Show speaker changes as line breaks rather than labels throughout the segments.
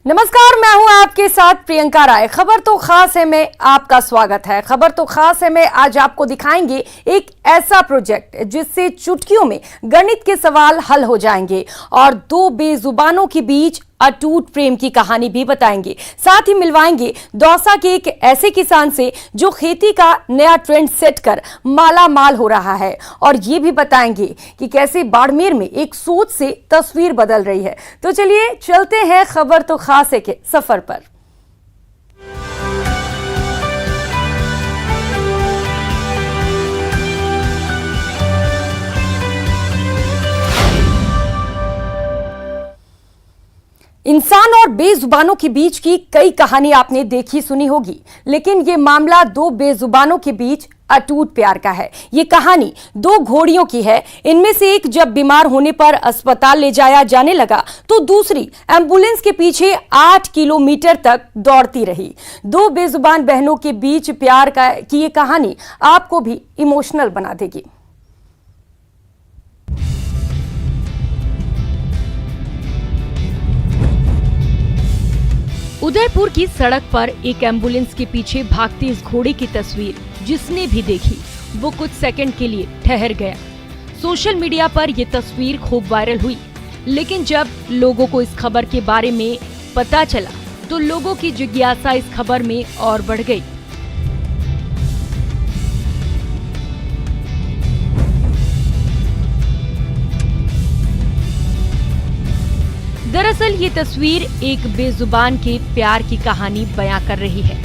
नमस्कार, मैं हूं आपके साथ प्रियंका राय। खबर तो खास है में आपका स्वागत है। खबर तो खास है में आज आपको दिखाएंगे एक ऐसा प्रोजेक्ट जिससे चुटकियों में गणित के सवाल हल हो जाएंगे और दो बेजुबानों के बीच अटूट प्रेम की कहानी भी बताएंगे। साथ ही मिलवाएंगे दौसा के एक ऐसे किसान से जो खेती का नया ट्रेंड सेट कर माला माल हो रहा है और ये भी बताएंगे कि कैसे बाड़मेर में एक सोच से तस्वीर बदल रही है। तो चलिए चलते हैं खबर तो खास है के सफर पर। इंसान और बेजुबानों के बीच की कई कहानी आपने देखी सुनी होगी, लेकिन ये मामला दो बेजुबानों के बीच अटूट प्यार का है। ये कहानी दो घोड़ियों की है। इनमें से एक जब बीमार होने पर अस्पताल ले जाया जाने लगा तो दूसरी एम्बुलेंस के पीछे 8 किलोमीटर तक दौड़ती रही। दो बेजुबान बहनों के बीच प्यार की ये कहानी आपको भी इमोशनल बना देगी। उदयपुर की सड़क पर एक एम्बुलेंस के पीछे भागती इस घोड़े की तस्वीर जिसने भी देखी वो कुछ सेकंड के लिए ठहर गया। सोशल मीडिया पर यह तस्वीर खूब वायरल हुई, लेकिन जब लोगों को इस खबर के बारे में पता चला तो लोगों की जिज्ञासा इस खबर में और बढ़ गई। दरअसल ये तस्वीर एक बेजुबान के प्यार की कहानी बयां कर रही है।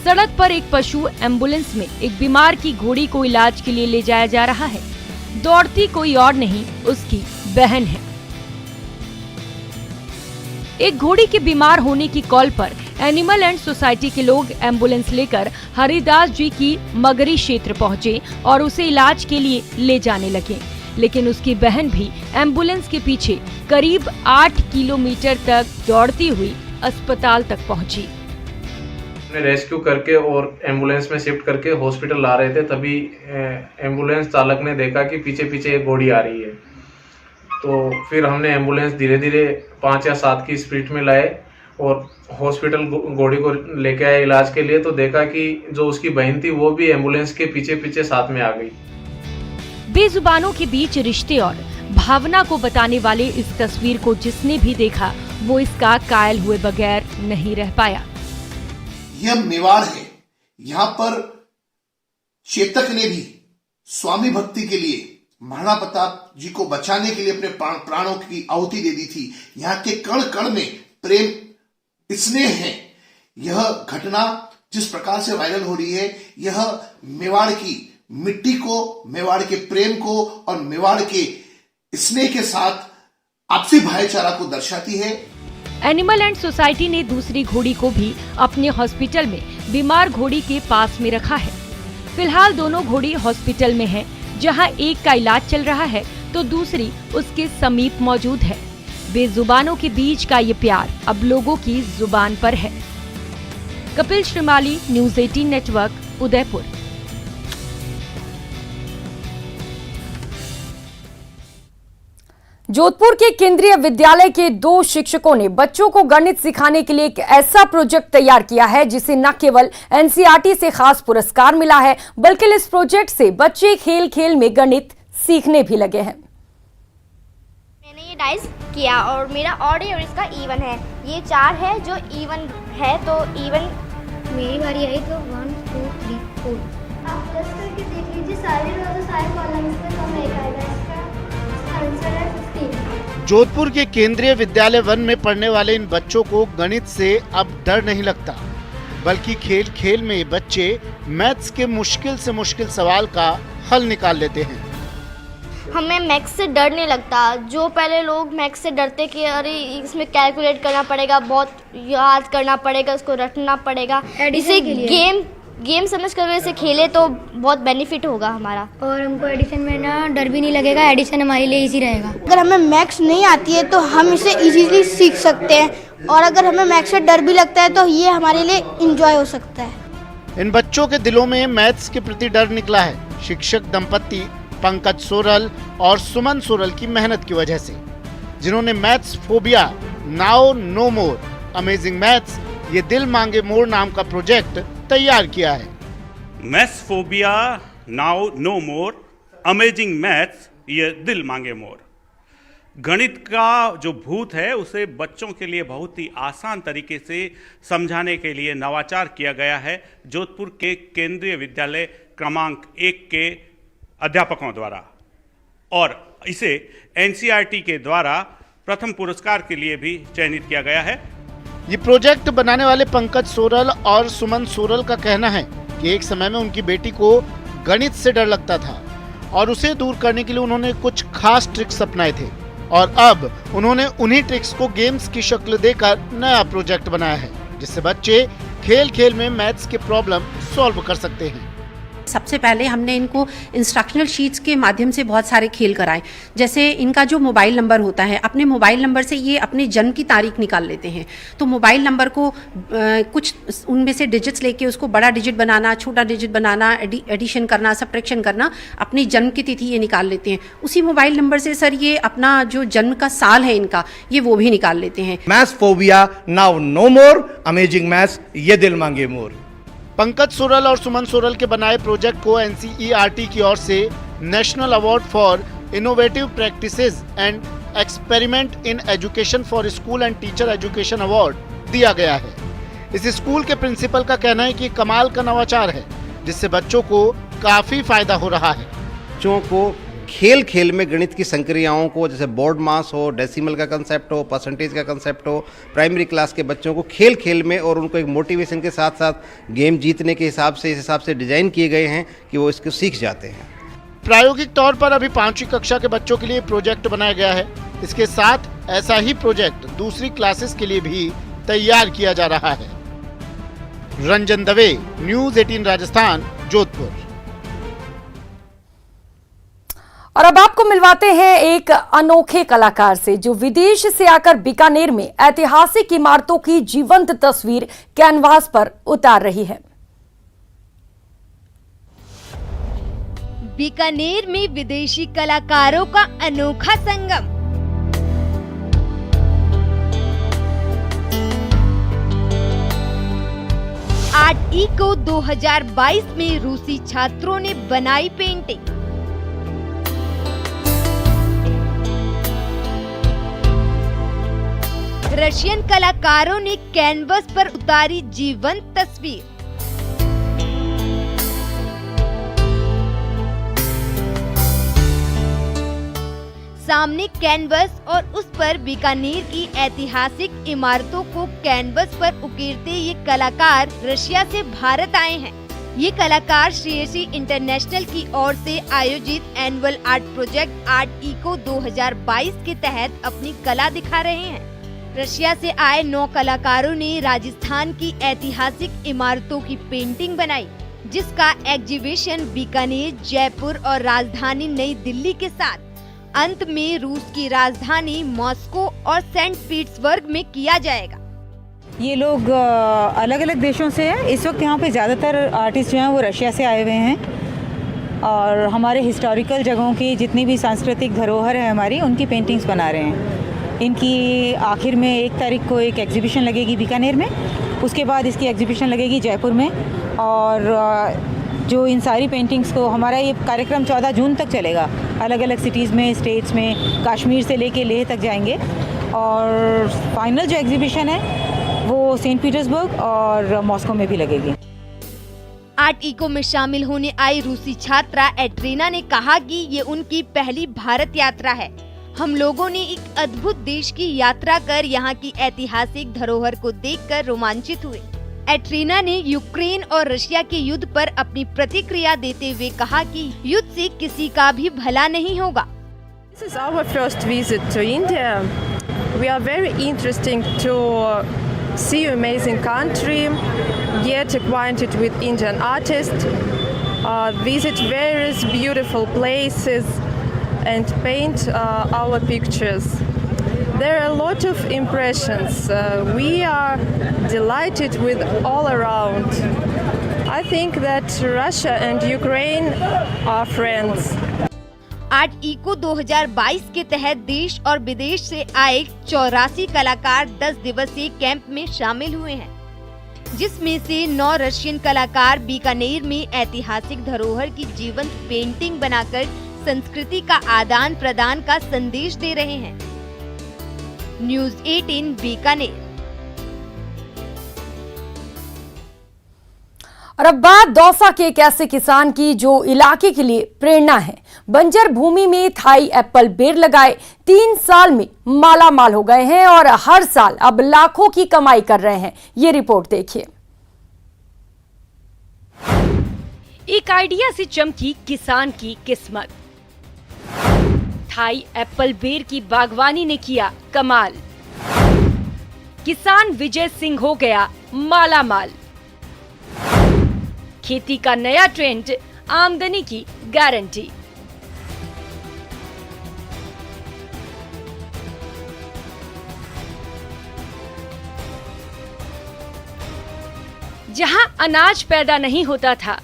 सड़क पर एक पशु एम्बुलेंस में एक बीमार की घोड़ी को इलाज के लिए ले जाया जा रहा है। दौड़ती कोई और नहीं, उसकी बहन है। एक घोड़ी के बीमार होने की कॉल पर एनिमल एंड सोसाइटी के लोग एम्बुलेंस लेकर हरिदास जी की मगरी क्षेत्र पहुंचे और उसे इलाज के लिए ले जाने लगे, लेकिन उसकी बहन भी एम्बुलेंस के पीछे करीब 8 किलोमीटर तक दौड़ती हुई अस्पताल तक पहुंची।
रेस्क्यू करके और एम्बुलेंस में शिफ्ट करके हॉस्पिटल ला रहे थे, तभी एम्बुलेंस चालक ने देखा कि पीछे पीछे एक घोड़ी आ रही है। तो फिर हमने एम्बुलेंस धीरे धीरे 5 या 7 की स्पीड में लाए और हॉस्पिटल घोड़ी को लेके आए इलाज के लिए। तो देखा कि जो उसकी बहन थी वो भी एम्बुलेंस के पीछे पीछे साथ में आ गई।
बेजुबानों के बीच रिश्ते और भावना को बताने वाले इस तस्वीर को जिसने भी देखा वो इसका कायल हुए बगैर नहीं रह पाया।
यह मेवाड़ है। यहाँ पर चेतक ने भी स्वामी भक्ति के लिए महाराणा प्रताप जी को बचाने के लिए अपने प्राणों की आहुति दे दी थी। यहाँ के कण कण में प्रेम स्नेह है। यह घटना जिस प्रकार से वायरल हो रही है, यह मेवाड़ की मिट्टी को, मेवाड़ के प्रेम को और मेवाड़ के स्नेह के साथ आपसी भाईचारा को दर्शाती है।
एनिमल एंड सोसाइटी ने दूसरी घोड़ी को भी अपने हॉस्पिटल में बीमार घोड़ी के पास में रखा है। फिलहाल दोनों घोड़ी हॉस्पिटल में हैं, जहां एक का इलाज चल रहा है तो दूसरी उसके समीप मौजूद है। बेजुबानों के बीच का ये प्यार अब लोगों की जुबान पर है। Kapil Shrimali, news 18 network, Udaipur. जोधपुर के केंद्रीय विद्यालय के 2 शिक्षकों ने बच्चों को गणित सिखाने के लिए एक ऐसा प्रोजेक्ट तैयार किया है जिसे न केवल एनसीईआरटी से खास पुरस्कार मिला है, बल्कि इस प्रोजेक्ट से बच्चे खेल खेल में गणित सीखने भी लगे हैं।
मैंने ये डाइस किया और मेरा ऑड है और इसका इवन है। ये 4 है जो इवन है, तो इवन मेरी बारी आई तो 1 2 3 4।
आप प्लस करके देख लीजिए सारे कॉलम्स में कम आएगा। इसका आंसर है 15।
जोधपुर के केंद्रीय विद्यालय 1 में पढ़ने वाले इन बच्चों को गणित से अब डर नहीं लगता, बल्कि खेल खेल में बच्चे मैथ्स के मुश्किल से मुश्किल सवाल का हल निकाल लेते हैं।
हमें मैथ्स से डर नहीं लगता। जो पहले लोग मैथ्स से डरते कि अरे इसमें कैलकुलेट करना पड़ेगा, बहुत याद करना पड़ेगा, उसको रटना पड़ेगा, इसे गेम समझ कर इसे खेले तो बहुत बेनिफिट होगा हमारा।
और हमको एडिशन में ना डर भी नहीं लगेगा, एडिशन हमारे लिए इजी रहेगा।
अगर हमें मैथ्स नहीं आती है तो हम इसे इजीली सीख सकते हैं, और अगर हमें मैथ्स से डर भी लगता है तो ये हमारे लिए एंजॉय हो सकता है।
इन बच्चों के दिलों में मैथ्स के प्रति डर निकला है शिक्षक दंपति पंकज सोरल और सुमन सोरल की मेहनत की वजह से, जिन्होंने maths phobia now no more amazing maths ये दिल मांगे मोर नाम का प्रोजेक्ट तैयार किया है।
Maths phobia now no more, amazing maths ये दिल मांगे मोर। गणित का जो भूत है उसे बच्चों के लिए बहुत ही आसान तरीके से समझाने के लिए नवाचार किया गया है जोधपुर के केंद्रीय विद्यालय क्रमांक 1 के अध्यापकों द्वारा, और इसे एनसीईआरटी के द्वारा प्रथम पुरस्कार के लिए भी चयनित किया गया है।
ये प्रोजेक्ट बनाने वाले पंकज सोरल और सुमन सोरल का कहना है कि एक समय में उनकी बेटी को गणित से डर लगता था और उसे दूर करने के लिए उन्होंने कुछ खास ट्रिक्स अपनाए थे, और अब उन्होंने उन्हीं ट्रिक्स को गेम्स की शक्ल देकर नया प्रोजेक्ट बनाया है जिससे बच्चे खेल खेल में मैथ्स के प्रॉब्लम सॉल्व कर सकते हैं।
सबसे पहले हमने इनको इंस्ट्रक्शनल शीट्स के माध्यम से बहुत सारे खेल कराए। जैसे इनका जो मोबाइल नंबर होता है, अपने मोबाइल नंबर से ये अपने जन्म की तारीख निकाल लेते हैं। तो मोबाइल नंबर को कुछ उनमें से डिजिट्स लेके उसको बड़ा डिजिट बनाना, छोटा डिजिट बनाना, एडिशन करना, सब्ट्रैक्शन करना, अपनी जन्म की तिथि ये निकाल लेते हैं। उसी मोबाइल नंबर से सर ये अपना जो जन्म का साल है इनका, ये वो भी निकाल लेते हैं।
Maths phobia now no more, amazing maths ये दिल मांगे मोर।
पंकज सोरल और सुमन सोरल के बनाए प्रोजेक्ट को एनसीईआरटी की ओर से national award for innovative practices and experiment in education for school and teacher education award दिया गया है। इस स्कूल के प्रिंसिपल का कहना है कि कमाल का नवाचार है जिससे बच्चों को काफी फायदा हो रहा है।
बच्चों को खेल खेल में गणित की संक्रियाओं को, जैसे बोर्ड मास हो, डेसिमल का कंसेप्ट हो, परसेंटेज का कंसेप्ट हो, प्राइमरी क्लास के बच्चों को खेल खेल में और उनको एक मोटिवेशन के साथ साथ गेम जीतने के हिसाब से इस हिसाब से डिजाइन किए गए हैं कि वो इसको सीख जाते हैं।
प्रायोगिक तौर पर अभी 5वीं कक्षा के बच्चों के लिए प्रोजेक्ट बनाया गया है। इसके साथ ऐसा ही प्रोजेक्ट दूसरी क्लासेस के लिए भी तैयार किया जा रहा है। रंजन दवे, न्यूज़ 18 राजस्थान, जोधपुर।
और अब आपको मिलवाते हैं एक अनोखे कलाकार से जो विदेश से आकर बीकानेर में ऐतिहासिक इमारतों की जीवंत तस्वीर कैनवास पर उतार रही है।
बीकानेर में विदेशी कलाकारों का अनोखा संगम। आर्ट इको 2022 में रूसी छात्रों ने बनाई पेंटिंग। रशियन कलाकारों ने कैनवस पर उतारी जीवंत तस्वीर। सामने कैनवस और उस पर बीकानेर की ऐतिहासिक इमारतों को कैनवस पर उकेरते ये कलाकार रशिया से भारत आए हैं। ये कलाकार श्रेयसी इंटरनेशनल की ओर से आयोजित annual art project art eco 2022 के तहत अपनी कला दिखा रहे हैं। रशिया से आए 9 कलाकारों ने राजस्थान की ऐतिहासिक इमारतों की पेंटिंग बनाई, जिसका एग्जीबिशन बीकानेर, जयपुर और राजधानी नई दिल्ली के साथ अंत में रूस की राजधानी मॉस्को और सेंट पीटर्सबर्ग में किया जाएगा।
ये लोग अलग अलग देशों से हैं। इस वक्त यहाँ पे ज़्यादातर आर्टिस्ट जो हैं वो रशिया से आए हुए हैं और हमारे हिस्टोरिकल जगहों की जितनी भी सांस्कृतिक धरोहर है हमारी, उनकी पेंटिंग्स बना रहे हैं। इनकी आखिर में 1 तारीख को एक एग्जीबिशन लगेगी बीकानेर में, उसके बाद इसकी एग्जीबिशन लगेगी जयपुर में, और जो इन सारी पेंटिंग्स को हमारा ये कार्यक्रम 14 जून तक चलेगा। अलग अलग सिटीज़ में, स्टेट्स में, कश्मीर से लेके लेह तक जाएंगे, और फाइनल जो एग्जीबिशन है वो सेंट पीटर्सबर्ग और मॉस्को में भी लगेगी।
आर्ट इको में शामिल होने आई रूसी छात्रा एट्रीना ने कहा कि ये उनकी पहली भारत यात्रा है। हम लोगों ने एक अद्भुत देश की यात्रा कर यहाँ की ऐतिहासिक धरोहर को देखकर रोमांचित हुए। एट्रीना ने यूक्रेन और रशिया के युद्ध पर अपनी प्रतिक्रिया देते हुए कहा कि युद्ध से किसी का भी भला नहीं होगा।
This is our first visit to India. We are very interesting to see amazing country, get acquainted with Indian artists, visit various beautiful places and paint our pictures. There are a lot of impressions. We are delighted with all around. I think that Russia and Ukraine are friends.
Art eco 2022 के तहत देश और विदेश से आए 84 कलाकार 10 दिवसीय camp में शामिल हुए हैं, जिसमें से 9 रशियन कलाकार बीकानेर में ऐतिहासिक धरोहर की जीवंत पेंटिंग बनाकर संस्कृति का आदान प्रदान का संदेश दे रहे हैं। न्यूज़ 18 बीकानेर।
और अब बात दौसा के एक ऐसे किसान की जो इलाके के लिए प्रेरणा है। बंजर भूमि में थाई एप्पल बेर लगाए 3 साल में माला माल हो गए हैं और हर साल अब लाखों की कमाई कर रहे हैं। ये रिपोर्ट देखिए। एक आइडिया से चमकी किसान की किस्मत। थाई एप्पल बेर की बागवानी ने किया कमाल। किसान विजय सिंह हो गया माला माल। खेती का नया ट्रेंड, आमदनी की गारंटी। जहां अनाज पैदा नहीं होता था,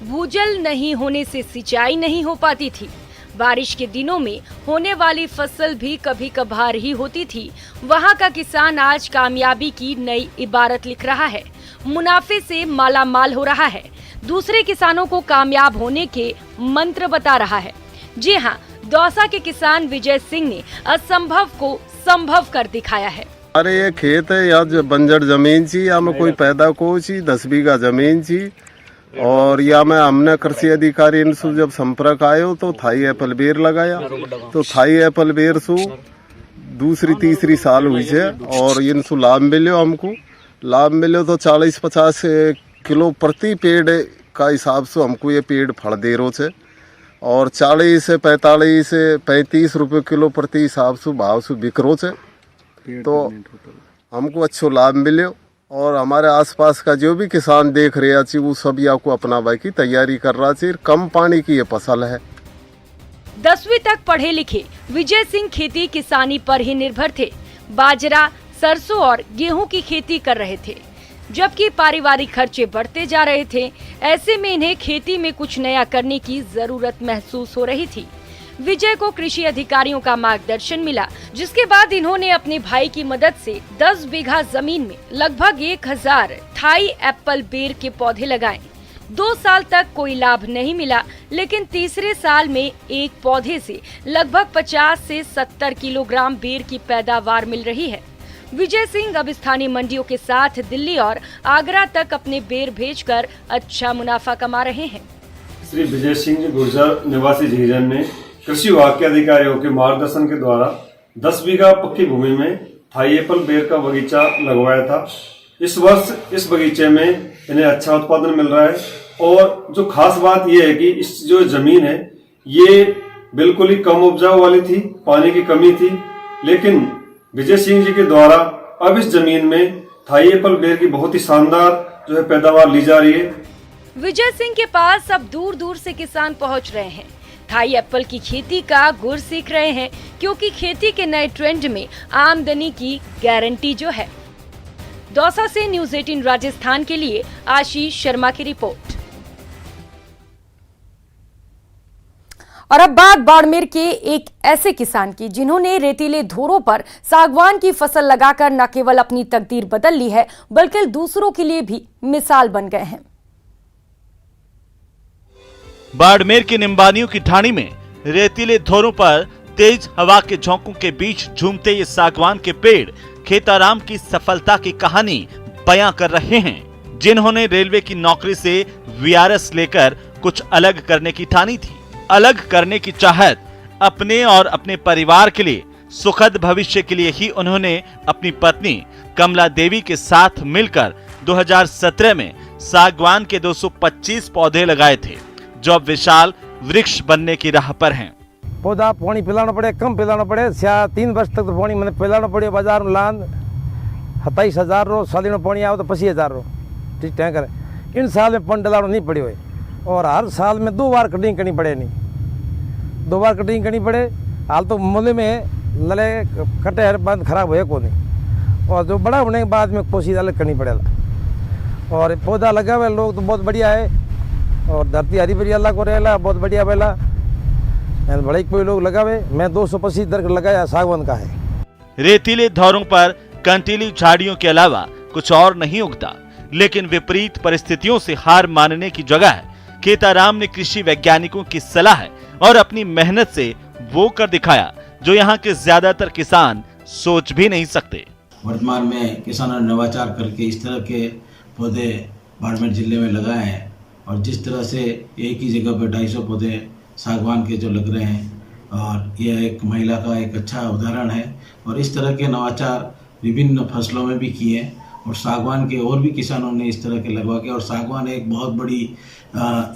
भूजल नहीं होने से सिंचाई नहीं हो पाती थी, बारिश के दिनों में होने वाली फसल भी कभी कभार ही होती थी, वहां का किसान आज कामयाबी की नई इबारत लिख रहा है। मुनाफे से माला माल हो रहा है। दूसरे किसानों को कामयाब होने के मंत्र बता रहा है। जी हां, दौसा के किसान विजय सिंह ने असंभव को संभव कर दिखाया है।
अरे ये खेत है, यहाँ जो बंजर जमीन थी, यहाँ में कोई पैदा को 10 बीघा जमीन थी और यहाँ में हमने कृषि अधिकारी इनसे जब संपर्क आयो तो थाई एप्पल बेर लगाया। तो थाई एप्पल बेर सु दूसरी तीसरी साल हुई है और इनसे लाभ मिलो। हमको लाभ मिलो तो 40-50 किलो प्रति पेड़ का हिसाब से हमको ये पेड़ फल दे रो है और 40 से 45 से 35 रुपये किलो प्रति हिसाब से भाव से बिक रो है। तो हमको अच्छो लाभ मिले और हमारे आसपास का जो भी किसान देख रहे हैं वो सब या को अपनावा की तैयारी कर रहा है। कम पानी की ये फसल है।
10वीं तक पढ़े लिखे विजय सिंह खेती किसानी पर ही निर्भर थे। बाजरा, सरसों और गेहूं की खेती कर रहे थे, जबकि पारिवारिक खर्चे बढ़ते जा रहे थे। ऐसे में इन्हें खेती में कुछ नया करने की जरूरत महसूस हो रही थी। विजय को कृषि अधिकारियों का मार्गदर्शन मिला, जिसके बाद इन्होंने अपने भाई की मदद से 10 बीघा जमीन में लगभग 1000 थाई एप्पल बेर के पौधे लगाए। 2 साल तक कोई लाभ नहीं मिला, लेकिन तीसरे साल में एक पौधे से लगभग 50 से 70 किलोग्राम बेर की पैदावार मिल रही है। विजय सिंह अब स्थानीय मंडियों के साथ दिल्ली और आगरा तक अपने बेर भेजकर अच्छा मुनाफा कमा रहे हैं।
श्री विजय सिंह जी गुर्जर निवासी झीरन ने कृषि विभाग के अधिकारियों के मार्गदर्शन के द्वारा 10 बीघा पक्की भूमि में थाई एप्पल बेर का बगीचा लगवाया था। इस वर्ष इस बगीचे में इन्हें अच्छा उत्पादन मिल रहा है और जो खास बात यह है कि इस जो जमीन है ये बिल्कुल ही कम उपजाऊ वाली थी, पानी की कमी थी, लेकिन विजय सिंह जी के द्वारा अब इस जमीन में थाई एप्पल बेर की बहुत ही शानदार जो है पैदावार ली जा रही है।
विजय सिंह के पास अब दूर दूर से किसान पहुंच रहे हैं। थाई एप्पल की खेती का गुर सीख रहे हैं, क्योंकि खेती के नए ट्रेंड में आमदनी की गारंटी जो है। दौसा से न्यूज़ 18 राजस्थान के लिए आशीष शर्मा की रिपोर्ट। और अब बात बाड़मेर के एक ऐसे किसान की जिन्होंने रेतीले धोरों पर सागवान की फसल लगाकर न केवल अपनी तकदीर बदल ली है, बल्कि दूसरों के लिए भी मिसाल बन गए हैं।
बाड़मेर के निम्बानियों की ढाणी में रेतीले धोरों पर तेज हवा के झोंकों के बीच झूमते ये सागवान के पेड़ खेताराम की सफलता की कहानी बयां कर रहे हैं, जिन्होंने रेलवे की नौकरी से वीआरएस लेकर कुछ अलग करने की ठानी थी। अलग करने की चाहत अपने और अपने परिवार के लिए सुखद भविष्य के लिए ही उन्होंने अपनी पत्नी कमला देवी के साथ मिलकर 2017 में सागवान के 225 पौधे लगाए थे, जो अब विशाल वृक्ष बनने की राह पर हैं।
पौधा पानी पिलाना पड़े, कम पिलाना पड़े। 3 वर्ष तक तो पानी मैंने पिलाना पड़े। बाजार में लान 27,000 रो, साली पानी आओ तो 25,000 रो ठीक टैंकर। इन साल में पानी डलाना नहीं पड़ी हुई और हर साल में 2 बार कटिंग करनी पड़े। नहीं 2 बार कटिंग करनी पड़े। हाल तो मूल्य में लले कटे हर बंद खराब हुए को नहीं, और जो बड़ा होने के बाद में कोशिश अलग करनी पड़ेगा। और पौधा लगा हुआ लोग तो बहुत बढ़िया है और धरती हरी भरी अल्लाह को रहेला बहुत बढ़िया बेला। बड़े कोई लोग लगावे, मैं 225 दरख्त लगाया, सागवान का है।
रेतीले धौरों पर कंटीली झाड़ियों के अलावा कुछ और नहीं उगता, लेकिन विपरीत परिस्थितियों से हार मानने की जगह खेताराम ने कृषि वैज्ञानिकों की सलाह और अपनी मेहनत से वो कर दिखाया जो यहाँ के ज्यादातर किसान सोच भी नहीं सकते।
वर्तमान में किसानों ने नवाचार करके इस तरह के पौधे बाड़मेर जिले में लगाए हैं और जिस तरह से एक ही जगह पर 250 पौधे सागवान के जो लग रहे हैं, और यह एक महिला का एक अच्छा उदाहरण है। और इस तरह के नवाचार विभिन्न फसलों में भी किए और सागवान के और भी किसानों ने इस तरह के लगवा के, और सागवान एक बहुत बड़ी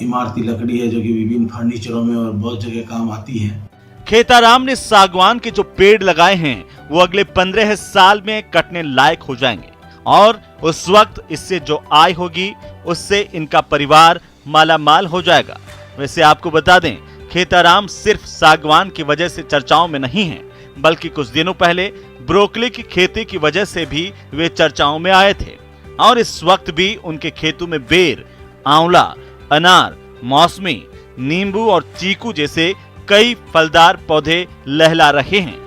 इमारती लकड़ी है जो कि विभिन्न फर्नीचरों में और बहुत जगह काम आती है।
खेताराम ने सागवान के जो पेड़ लगाए हैं वो अगले 15 साल में कटने लायक हो जाएंगे और उस वक्त इससे जो आय होगी उससे इनका परिवार मालामाल हो जाएगा। वैसे आपको बता दें, खेताराम सिर्फ सागवान की वजह से चर्चाओं में नहीं है, बल्कि कुछ दिनों पहले ब्रोकली की खेती की वजह से भी वे चर्चाओं में आए थे और इस वक्त भी उनके खेतों में बेर, आंवला, अनार, मौसमी, नींबू और चीकू जैसे कई फलदार पौधे लहला रहे हैं।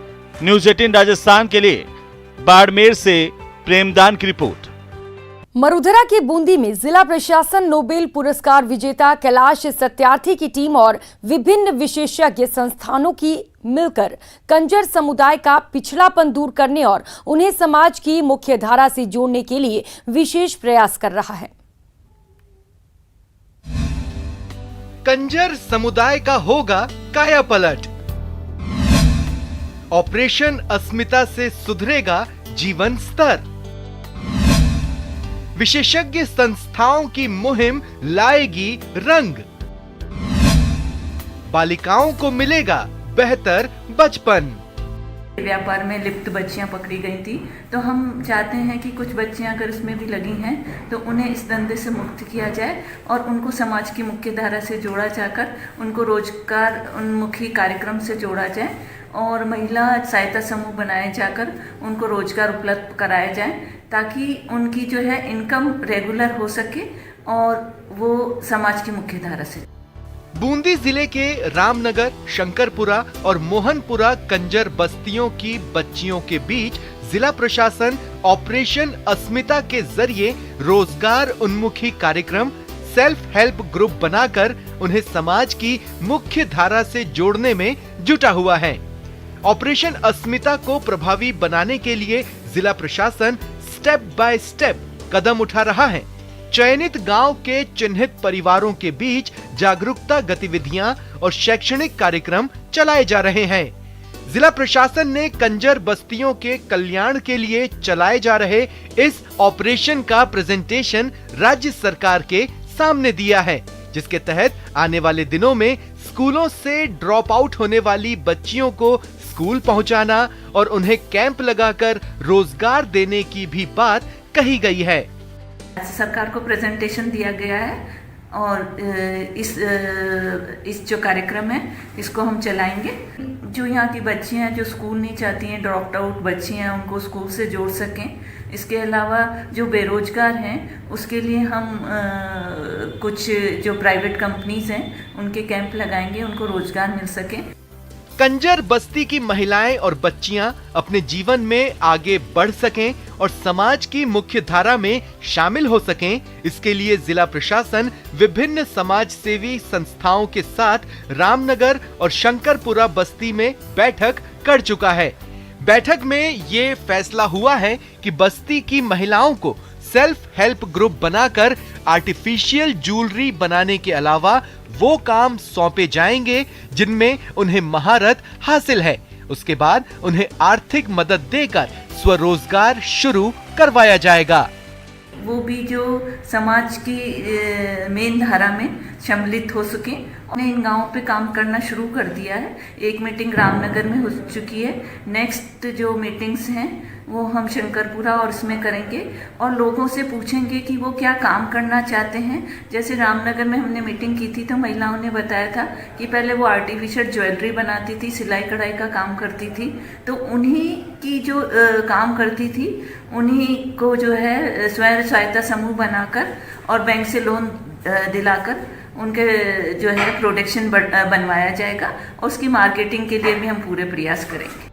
न्यूज़ 18 राजस्थान के लिए बाड़मेर से प्रेमदान की रिपोर्ट।
मरुधरा की बूंदी में जिला प्रशासन, नोबेल पुरस्कार विजेता कैलाश सत्यार्थी की टीम और विभिन्न विशेषज्ञ संस्थानों की मिलकर कंजर समुदाय का पिछड़ापन दूर करने और उन्हें समाज की मुख्य धारा से जोड़ने के लिए विशेष प्रयास कर रहा है।
कंजर समुदाय का होगा कायापलट। ऑपरेशन अस्मिता से सुधरेगा जीवन स्तर। विशेषज्ञ संस्थाओं की मुहिम लाएगी रंग। बालिकाओं को मिलेगा बेहतर बचपन।
व्यापार में लिप्त बच्चियां पकड़ी गई थी, तो हम चाहते हैं कि कुछ बच्चियां अगर इसमें भी लगी हैं तो उन्हें इस धंधे से मुक्त किया जाए और उनको समाज की मुख्य धारा से जोड़ा जाकर उनको रोजगार उन्मुखी कार्यक्रम से जोड़ा जाए और महिला सहायता समूह बनाए जाकर उनको रोजगार उपलब्ध कराया जाए ताकि उनकी जो है इनकम रेगुलर हो सके और वो समाज की मुख्य धारा से।
बूंदी जिले के रामनगर, शंकरपुरा और मोहनपुरा कंजर बस्तियों की बच्चियों के बीच जिला प्रशासन ऑपरेशन अस्मिता के जरिए रोजगार उन्मुखी कार्यक्रम सेल्फ हेल्प ग्रुप बनाकर उन्हें समाज की मुख्य धारा से जोड़ने में जुटा हुआ है। ऑपरेशन अस्मिता को प्रभावी बनाने के लिए जिला प्रशासन स्टेप बाय स्टेप कदम उठा रहा है। चयनित गांव के चिन्हित परिवारों के बीच जागरूकता गतिविधियां और शैक्षणिक कार्यक्रम चलाए जा रहे हैं। जिला प्रशासन ने कंजर बस्तियों के कल्याण के लिए चलाए जा रहे इस ऑपरेशन का प्रेजेंटेशन राज्य सरकार के सामने दिया है, जिसके तहत आने वाले दिनों में स्कूलों से ड्रॉप आउट होने वाली बच्चियों को स्कूल पहुंचाना और उन्हें कैंप लगाकर रोजगार देने की भी बात कही गई है।
सरकार को प्रेजेंटेशन दिया गया है और इस जो कार्यक्रम है इसको हम चलाएंगे। जो यहाँ की बच्चियाँ हैं जो स्कूल नहीं चाहती हैं, ड्रॉप आउट बच्चियाँ हैं, उनको स्कूल से जोड़ सकें। इसके अलावा जो बेरोजगार हैं उसके लिए हम कुछ जो प्राइवेट कंपनीज हैं उनके कैंप लगाएंगे, उनको रोजगार मिल सके।
कंजर बस्ती की महिलाएं और बच्चियां अपने जीवन में आगे बढ़ सकें और समाज की मुख्य धारा में शामिल हो सकें, इसके लिए जिला प्रशासन विभिन्न समाज सेवी संस्थाओं के साथ रामनगर और शंकरपुरा बस्ती में बैठक कर चुका है। बैठक में ये फैसला हुआ है कि बस्ती की महिलाओं को सेल्फ हेल्प ग्रुप बनाकर आर्टिफिशियल ज्वेलरी बनाने के अलावा वो काम सौंपे जाएंगे जिनमें उन्हें महारत हासिल है। उसके बाद उन्हें आर्थिक मदद देकर स्वरोजगार शुरू करवाया जाएगा।
वो भी जो समाज की मेन धारा में सम्मिलित हो सके। हमने इन गांवों पे काम करना शुरू कर दिया है। एक मीटिंग रामनगर में हो चुकी है। नेक्स्ट जो मीटिंग्स हैं वो हम शंकरपुरा और इसमें करेंगे और लोगों से पूछेंगे कि वो क्या काम करना चाहते हैं। जैसे रामनगर में हमने मीटिंग की थी तो महिलाओं ने बताया था कि पहले वो आर्टिफिशियल ज्वेलरी बनाती थी, सिलाई कढ़ाई का काम करती थी, तो उन्हीं की जो काम करती थी उन्हीं को जो है स्वयं सहायता समूह बनाकर और बैंक से लोन दिलाकर उनके जो है प्रोटेक्शन बनवाया जाएगा और उसकी मार्केटिंग के लिए भी हम पूरे प्रयास करेंगे।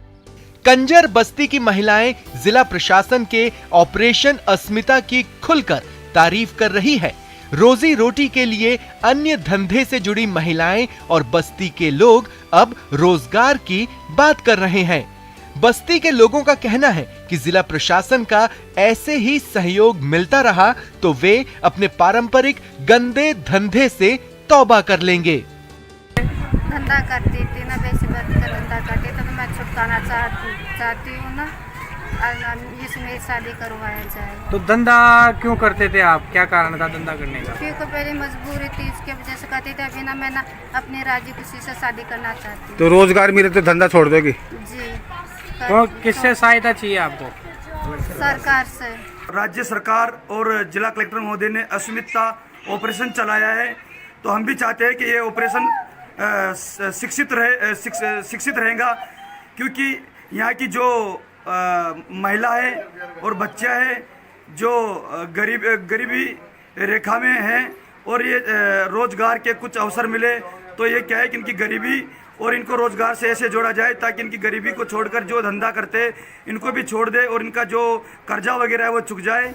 कंजर बस्ती की महिलाएं जिला प्रशासन के ऑपरेशन अस्मिता की खुलकर तारीफ कर रही है। रोजी रोटी के लिए अन्य धंधे से जुड़ी महिलाएं और बस्ती के लोग अब रोजगार की बात कर रहे हैं। बस्ती के लोगों का कहना है कि जिला प्रशासन का ऐसे ही सहयोग मिलता रहा तो वे अपने पारंपरिक गंदे धंधे से तौबा कर लेंगे।
धंधा करती थी ना, वैसे धंधा करती तो मैं छुटकाना चाहती हूँ ना, इसमें शादी करवाया जाए।
तो धंधा क्यों करते थे आप, क्या कारण था धंधा करने का?
क्योंकि पहले मजबूरी थी, इसके वजह से करती थी। अभी ना मैं ना अपनी राजी खुशी से शादी करना चाहती हूँ।
तो रोजगार मिले तो धंधा छोड़ दोगी?
जी।
तो किससे सहायता चाहिए आपको?
सरकार से।
राज्य सरकार और जिला कलेक्टर महोदय ने अस्मिता ऑपरेशन चलाया है, तो हम भी चाहते हैं कि ये ऑपरेशन शिक्षित रहेगा, क्योंकि यहाँ की जो महिला है और बच्चा है जो गरीबी रेखा में है और ये रोजगार के कुछ अवसर मिले तो ये क्या है कि इनकी गरीबी और इनको रोजगार से ऐसे जोड़ा जाए ताकि इनकी गरीबी को छोड़कर जो धंधा करते हैं इनको भी छोड़ दे और इनका जो कर्जा वगैरह है वो चुक जाए।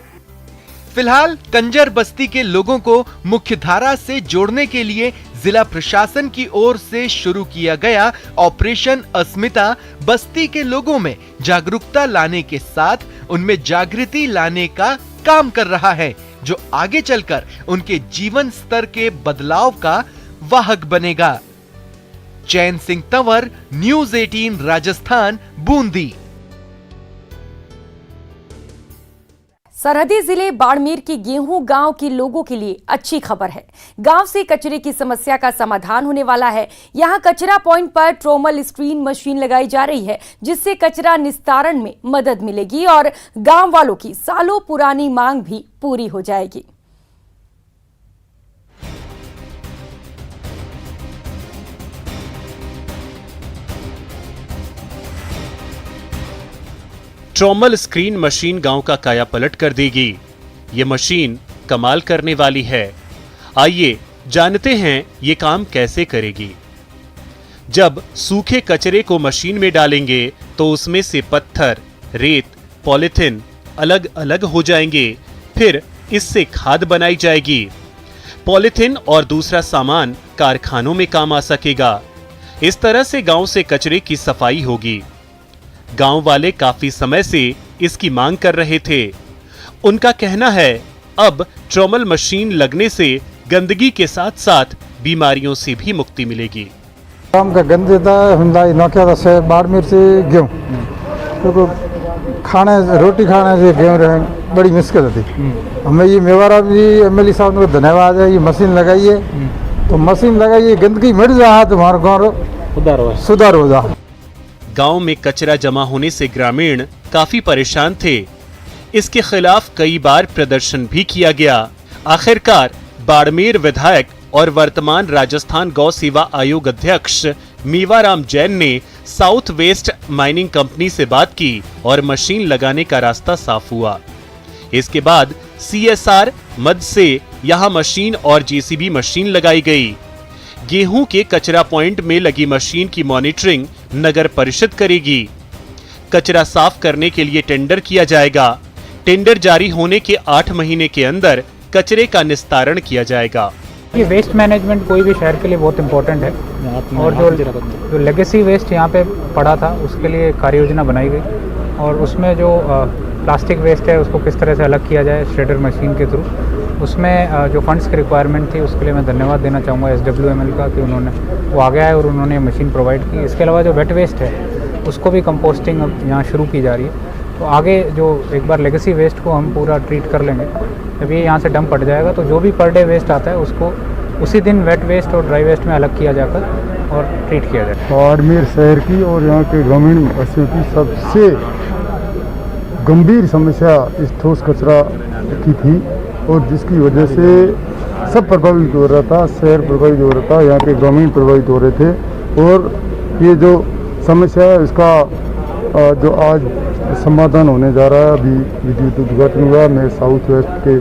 फिलहाल कंजर बस्ती के लोगों को मुख्य धारा से जोड़ने के लिए जिला प्रशासन की ओर से शुरू किया गया ऑपरेशन अस्मिता बस्ती के लोगों में जागरूकता लाने के साथ उनमें जागृति लाने का काम कर रहा है, जो आगे चलकर उनके जीवन स्तर के बदलाव का वाहक बनेगा। चैन सिंह तंवर, न्यूज़ 18 राजस्थान, बूंदी।
सरहदी जिले बाड़मेर के गेहूं गांव के लोगों के लिए अच्छी खबर है। गांव से कचरे की समस्या का समाधान होने वाला है। यहां कचरा पॉइंट पर ट्रोमल स्क्रीन मशीन लगाई जा रही है, जिससे कचरा निस्तारण में मदद मिलेगी और गांव वालों की सालों पुरानी मांग भी पूरी हो जाएगी।
ट्रोमल स्क्रीन मशीन गांव का कायापलट कर देगी। ये मशीन कमाल करने वाली है। आइए जानते हैं ये काम कैसे करेगी। जब सूखे कचरे को मशीन में डालेंगे तो उसमें से पत्थर, रेत, पॉलिथीन अलग अलग हो जाएंगे। फिर इससे खाद बनाई जाएगी। पॉलिथीन और दूसरा सामान कारखानों में काम आ सकेगा। इस तरह से गांव से कचरे की सफाई होगी। गांव वाले काफी समय से इसकी मांग कर रहे थे। उनका कहना है अब ट्रोमल मशीन लगने से गंदगी के साथ साथ बीमारियों से भी मुक्ति मिलेगी।
काम का गंदे नौकिया से बाड़मेर से गेहूँ तो खाने रोटी खाने से गेहूँ रहे बड़ी मुश्किल थी। हमें ये मेवारा भी एमएलए साहब को धन्यवाद है, ये मशीन लगाई है तो मशीन लगाइए गंदगी मिट जा तो हमारा गाँव सुधार हो जा।
गांव में कचरा जमा होने से ग्रामीण काफी परेशान थे। इसके खिलाफ कई बार प्रदर्शन भी किया गया। आखिरकार बाड़मेर विधायक और वर्तमान राजस्थान गौ सेवा आयोग अध्यक्ष मीवाराम जैन ने साउथ वेस्ट माइनिंग कंपनी से बात की और मशीन लगाने का रास्ता साफ हुआ। इसके बाद CSR मद से यहां मशीन और JCB मशीन लगाई गई। गेहूं के कचरा पॉइंट में लगी मशीन की मॉनिटरिंग नगर परिषद करेगी। कचरा साफ करने के लिए टेंडर किया जाएगा। टेंडर जारी होने के 8 महीने के अंदर कचरे का निस्तारण किया जाएगा।
ये वेस्ट मैनेजमेंट कोई भी शहर के लिए बहुत इम्पोर्टेंट है और जो लेगेसी वेस्ट यहाँ पे पड़ा था उसके लिए कार्य योजना बनाई गई और उसमें जो प्लास्टिक वेस्ट है उसको किस तरह से अलग किया जाए श्रेडर मशीन के थ्रू, उसमें जो फंड्स की रिक्वायरमेंट थी उसके लिए मैं धन्यवाद देना चाहूँगा SWML का कि उन्होंने वो आ गया है और उन्होंने मशीन प्रोवाइड की। इसके अलावा जो वेट वेस्ट है उसको भी कंपोस्टिंग अब यहाँ शुरू की जा रही है। तो आगे जो एक बार लेगेसी वेस्ट को हम पूरा ट्रीट कर लेंगे, जब ये यहाँ से डंप पड़ जाएगा तो जो भी पर डे वेस्ट आता है उसको उसी दिन वेट वेस्ट और ड्राई वेस्ट में अलग किया जाकर और ट्रीट किया जाए।
बाड़मेर शहर की और यहाँ के ग्रामीण वासियों की सबसे गंभीर समस्या इस ठोस कचरा की थी और जिसकी वजह से सब प्रभावित हो रहा था, शहर प्रभावित हो रहा था, यहाँ के ग्रामीण प्रभावित हो रहे थे। और ये जो समस्या है इसका जो आज समाधान होने जा रहा है, अभी विद्युत उद्घाटन हुआ। मैं साउथ वेस्ट के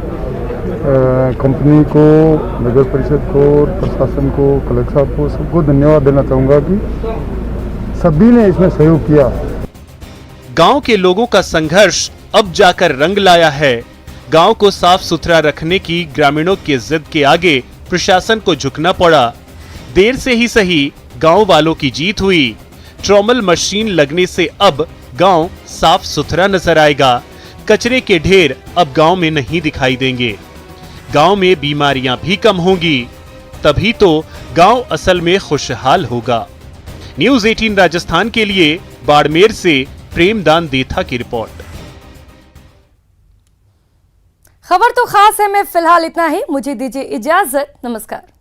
कंपनी को, नगर परिषद को, प्रशासन को, कलेक्टर साहब को, सबको धन्यवाद देना चाहूँगा कि सभी ने इसमें सहयोग किया।
गांव के लोगों का संघर्ष अब जाकर रंग लाया है। गांव को साफ सुथरा रखने की ग्रामीणों की जिद के आगे प्रशासन को झुकना पड़ा। देर से ही सही गांव वालों की जीत हुई। ट्रॉमल मशीन लगने से अब गांव साफ सुथरा नजर आएगा। कचरे के ढेर अब गांव में नहीं दिखाई देंगे। गांव में बीमारियां भी कम होंगी। तभी तो गांव असल में खुशहाल होगा। न्यूज़ 18 राजस्थान के लिए बाड़मेर से प्रेमदान देथा की रिपोर्ट।
खबर तो खास है में फिलहाल इतना ही। मुझे दीजिए इजाजत। नमस्कार।